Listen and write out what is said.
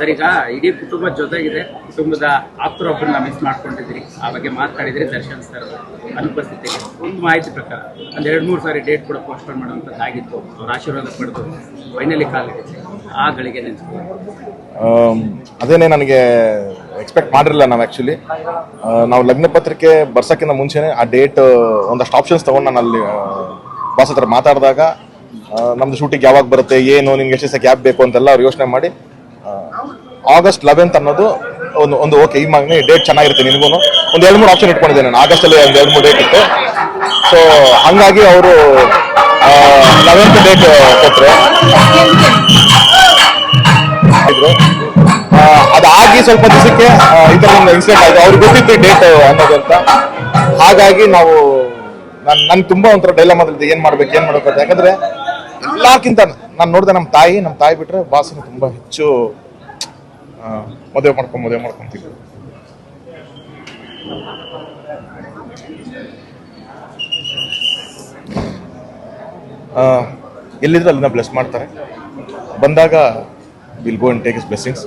Sir, ಈಗ ಇಡೀ ಕುಟುಂಬದ ಜೊತೆಗಿದೆ, ಕುಟುಂಬದ ಆಪ್ತರೊಬ್ಬರನ್ನ ಮಿಸ್ ಮಾಡ್ಕೊಂಡಿದ್ದೀರಿ, ಆ ಬಗ್ಗೆ ಮಾತಾಡಿದ್ರಿ ದರ್ಶನ್ ಸರ್ ಅನುಪಸ್ಥಿತಿಗೆ. ಒಂದು ಮಾಹಿತಿ ಪ್ರಕಾರ ಒಂದು 2-3 ಸಾರಿ ಡೇಟ್ ಕೂಡ ಪೋಸ್ಟ್ಪೋನ್ ಮಾಡುವಂಥದ್ದಾಗಿತ್ತು. ಅವ್ರ ಆಶೀರ್ವಾದ ಪಡೆದು ಫೈನಲಿ ಕಾಲಿಗೆ ಆ ಗಳಿಗೆ ನೆನೆಸ್ಕೊಂಡು ಅದೇನೇ ನನಗೆ ಎಕ್ಸ್ಪೆಕ್ಟ್ ಮಾಡಿರಲಿಲ್ಲ. ನಾವು ಆ್ಯಕ್ಚುಲಿ ನಾವು ಲಗ್ನ ಪತ್ರಿಕೆ ಬರ್ಸೋಕ್ಕಿಂತ ಮುಂಚೆನೇ ಆ ಡೇಟ್ ಒಂದಷ್ಟು ಆಪ್ಷನ್ಸ್ ತೊಗೊಂಡು ನಾನು ಅಲ್ಲಿ ಬಾಸ್ ಹತ್ರ ಮಾತಾಡಿದಾಗ ನಮ್ದು ಶೂಟಿಂಗ್ ಯಾವಾಗ ಬರುತ್ತೆ, ಏನು ನಿಮ್ಗೆ ಎಷ್ಟು ದಿವಸ ಗ್ಯಾಪ್ ಬೇಕು ಅಂತೆಲ್ಲ ಅವ್ರು ಯೋಚನೆ ಮಾಡಿ August 11th ಅನ್ನೋದು ಒಂದು ಓಕೆ, ಈ ಮಾಗನೇ ಡೇಟ್ ಚೆನ್ನಾಗಿರುತ್ತೆ, ನಿನಗೂ ಒಂದು 2-3 ಆಪ್ಷನ್ ಇಟ್ಕೊಂಡಿದ್ದೆ ನಾನು. ಆಗಸ್ಟಲ್ಲಿ ಒಂದು 2-3 ಡೇಟ್ ಇತ್ತು. ಸೊ ಹಾಗಾಗಿ ಅವರು 11th ಡೇಟ್ ಕೊಟ್ಟರು. ಅದಾಗಿ ಸ್ವಲ್ಪ ದಿವಸಕ್ಕೆ ಈ ಥರ ಒಂದು ಇನ್ಸಿಡೆಂಟ್ ಆಯಿತು. ಅವ್ರಿಗೆ ಗೊತ್ತಿತ್ತು ಡೇಟ್ ಅನ್ನೋದು ಅಂತ. ಹಾಗಾಗಿ ನಾವು ನನ್ಗೆ ತುಂಬ ಒಂಥರ ಡೈಲಮಾ ಇದೆ, ಏನು ಮಾಡ್ಬೇಕು ಅಂತ. ಯಾಕಂದರೆ ಎಲ್ಲಕ್ಕಿಂತ ನಾನು ನೋಡಿದೆ ನಮ್ಮ ತಾಯಿ ಬಿಟ್ಟರೆ ಬಾಸನ್ನು ತುಂಬ ಹೆಚ್ಚು ಮದುವೆ ಮಾಡ್ಕೊಂತೀವಿ. ಎಲ್ಲಿದ್ರೆ ಅಲ್ಲಿಂದ ಬ್ಲೆಸ್ ಮಾಡ್ತಾರೆ. ಬಂದಾಗ will go and take his blessings.